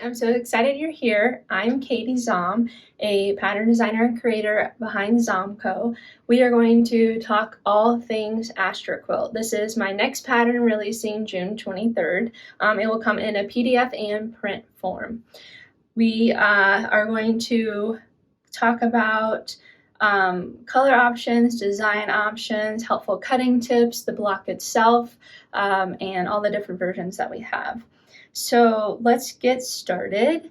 I'm so excited you're here. I'm Katie Zom, a pattern designer and creator behind Zomco. We are going to talk all things Astra Quilt. This is my next pattern releasing June 23rd. It will come in a PDF and print form. We are going to talk about color options, design options, helpful cutting tips, the block itself, and all the different versions that we have. So let's get started.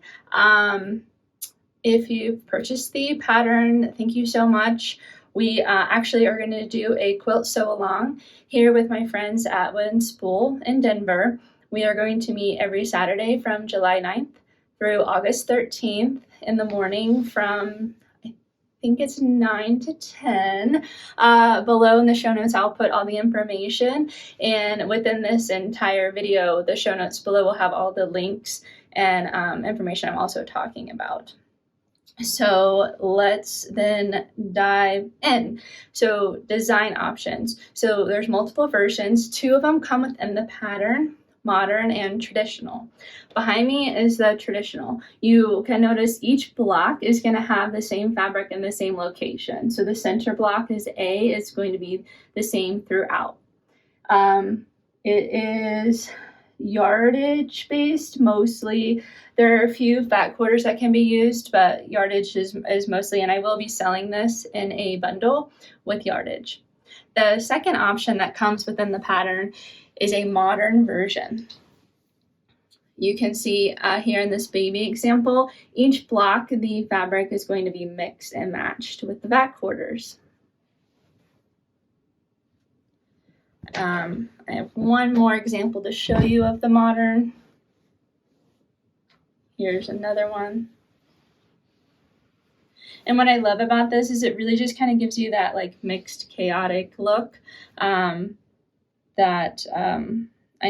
If you've purchased the pattern, thank you so much. We actually are going to do a quilt sew along here with my friends at Wood and Spool in Denver. We are going to meet every Saturday from July 9th through August 13th in the morning from I think it's 9 to 10. Below in the show notes, I'll put all the information, and within this entire video, the show notes below will have all the links and information I'm also talking about. So let's then dive in. So design options. So there's multiple versions. 2 of them come within the pattern, modern and traditional. Behind me is the traditional. You can notice each block is going to have the same fabric in the same location. So the center block is A, is going to be the same throughout. It is yardage based mostly. There are a few fat quarters that can be used, but yardage is mostly, and I will be selling this in a bundle with yardage. The second option that comes within the pattern is a modern version. You can see here in this baby example, each block, the fabric is going to be mixed and matched with the back quarters. I have one more example to show you of the modern. Here's another one. And what I love about this is it really just kind of gives you that like mixed, chaotic look. I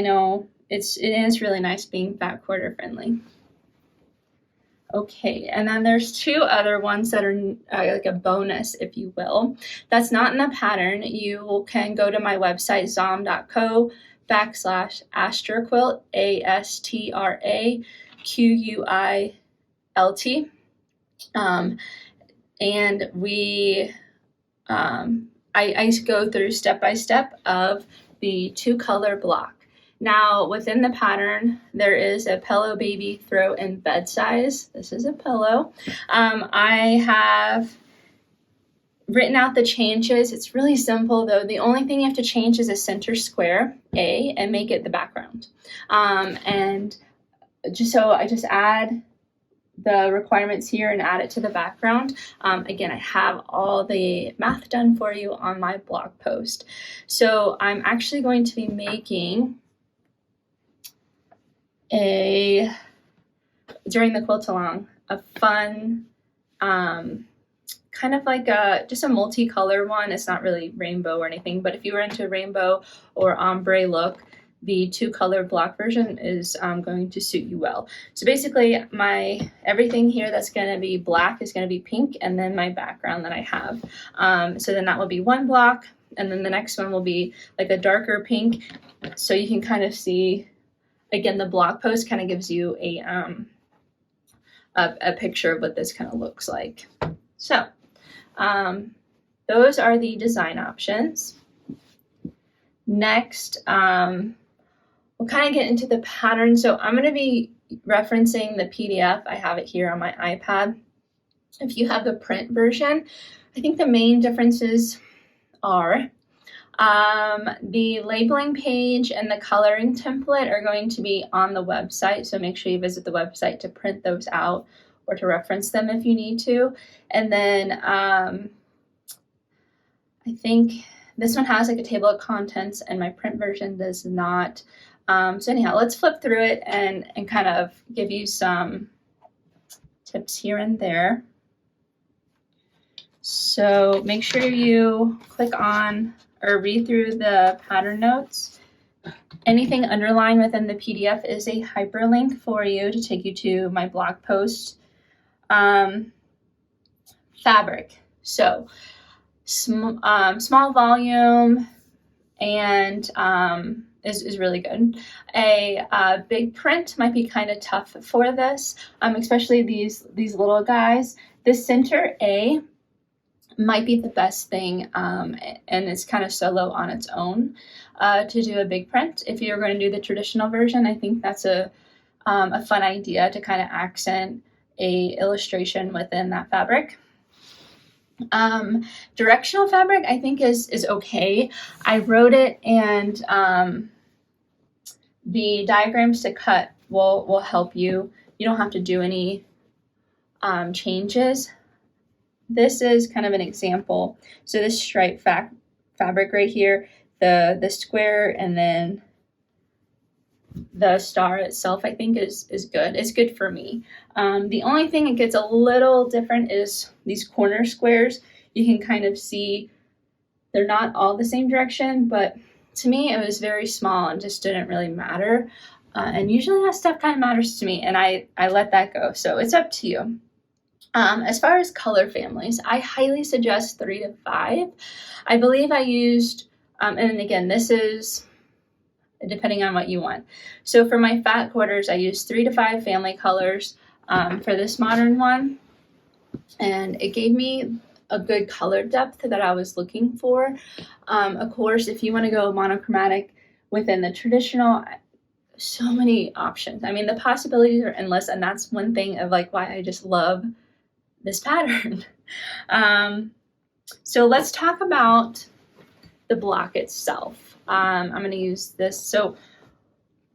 know it is really nice being fat quarter friendly. Okay, and then there's 2 other ones that are like a bonus, if you will. That's not in the pattern. You can go to my website, zom.co/Astra Quilt, ASTRAQUILT. And I go through step by step of the 2-color block. Now within the pattern, there is a pillow baby throw in bed size. This is a pillow. I have written out the changes. It's really simple though. The only thing you have to change is a center square, A, and make it the background. And just so I just add the requirements here and add it to the background. Again, I have all the math done for you on my blog post. So I'm actually going to be making during the quilt along, a fun, kind of like just a multicolor one. It's not really rainbow or anything, but if you were into rainbow or ombre look, the 2-color block version is going to suit you well. So basically everything here that's going to be black is going to be pink, and then my background that I have. So then that will be one block, and then the next one will be like a darker pink. So you can kind of see, again, the blog post kind of gives you a picture of what this kind of looks like. So those are the design options. Next, we'll kind of get into the pattern. So I'm going to be referencing the PDF. I have it here on my iPad. If you have the print version, I think the main differences are the labeling page and the coloring template are going to be on the website. So make sure you visit the website to print those out or to reference them if you need to. And then I think this one has like a table of contents and my print version does not. So anyhow, let's flip through it and kind of give you some tips here and there. So make sure you click on or read through the pattern notes. Anything underlined within the PDF is a hyperlink for you to take you to my blog post. Fabric. So small volume and is really good. A big print might be kind of tough for this, especially these little guys. The center A might be the best thing, and it's kind of solo on its own to do a big print. If you're going to do the traditional version, I think that's a fun idea to kind of accent a illustration within that fabric. Directional fabric I think is okay. I wrote it, and the diagrams to cut will help you. You don't have to do any changes. This is kind of an example. So this stripe fabric right here, the square and then the star itself, I think is good. It's good for me. The only thing that gets a little different is these corner squares. You can kind of see they're not all the same direction, but to me it was very small and just didn't really matter. And usually that stuff kind of matters to me, and I let that go. So it's up to you. As far as color families, I highly suggest 3 to 5. I believe I used, and again, this is depending on what you want. So for my fat quarters, I used 3 to 5 family colors for this modern one. And it gave me a good color depth that I was looking for. Of course, if you want to go monochromatic within the traditional, so many options. I mean, the possibilities are endless, and that's one thing of like why I just love this pattern. So let's talk about the block itself. I'm going to use this. So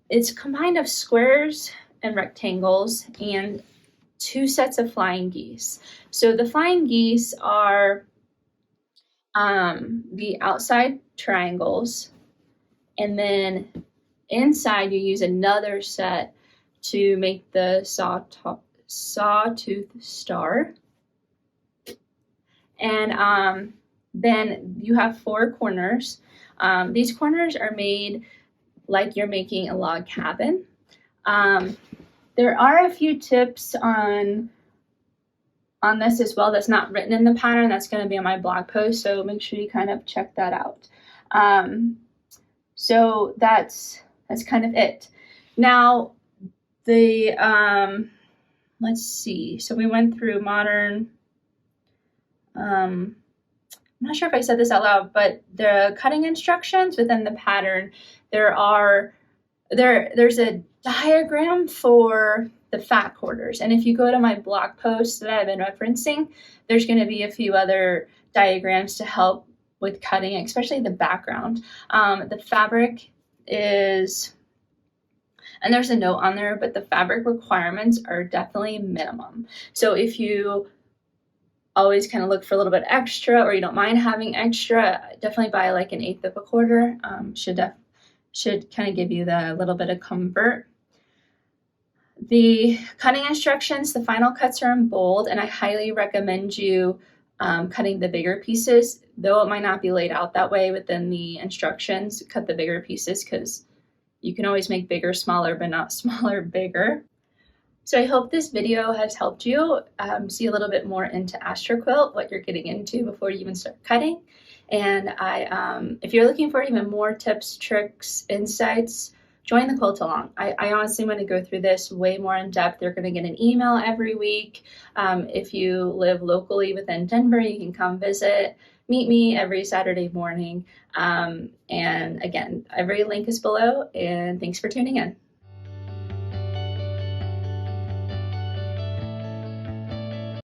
it's combined of squares and rectangles and 2 sets of flying geese. So the flying geese are the outside triangles, and then inside you use another set to make the Sawtooth Star. And then you have 4 corners. These corners are made like you're making a log cabin. There are a few tips on this as well that's not written in the pattern. That's going to be on my blog post, so make sure you kind of check that out. So that's kind of it. Now the let's see. So we went through modern. I'm not sure if I said this out loud, but the cutting instructions within the pattern, there's a diagram for the fat quarters. And if you go to my blog post that I've been referencing, there's going to be a few other diagrams to help with cutting, especially the background. The fabric is, and there's a note on there, but the fabric requirements are definitely minimum. So if you always kind of look for a little bit extra, or you don't mind having extra, definitely buy like 1/8 of a quarter. Should kind of give you the little bit of comfort. The cutting instructions, the final cuts are in bold, and I highly recommend you cutting the bigger pieces, though it might not be laid out that way within the instructions. Cut the bigger pieces because you can always make bigger smaller, but not smaller bigger. So I hope this video has helped you see a little bit more into Astra Quilt, what you're getting into before you even start cutting. And if you're looking for even more tips, tricks, insights, join the quilt along. I honestly want to go through this way more in depth. You're going to get an email every week. If you live locally within Denver, you can come visit, meet me every Saturday morning. And again, every link is below, and thanks for tuning in.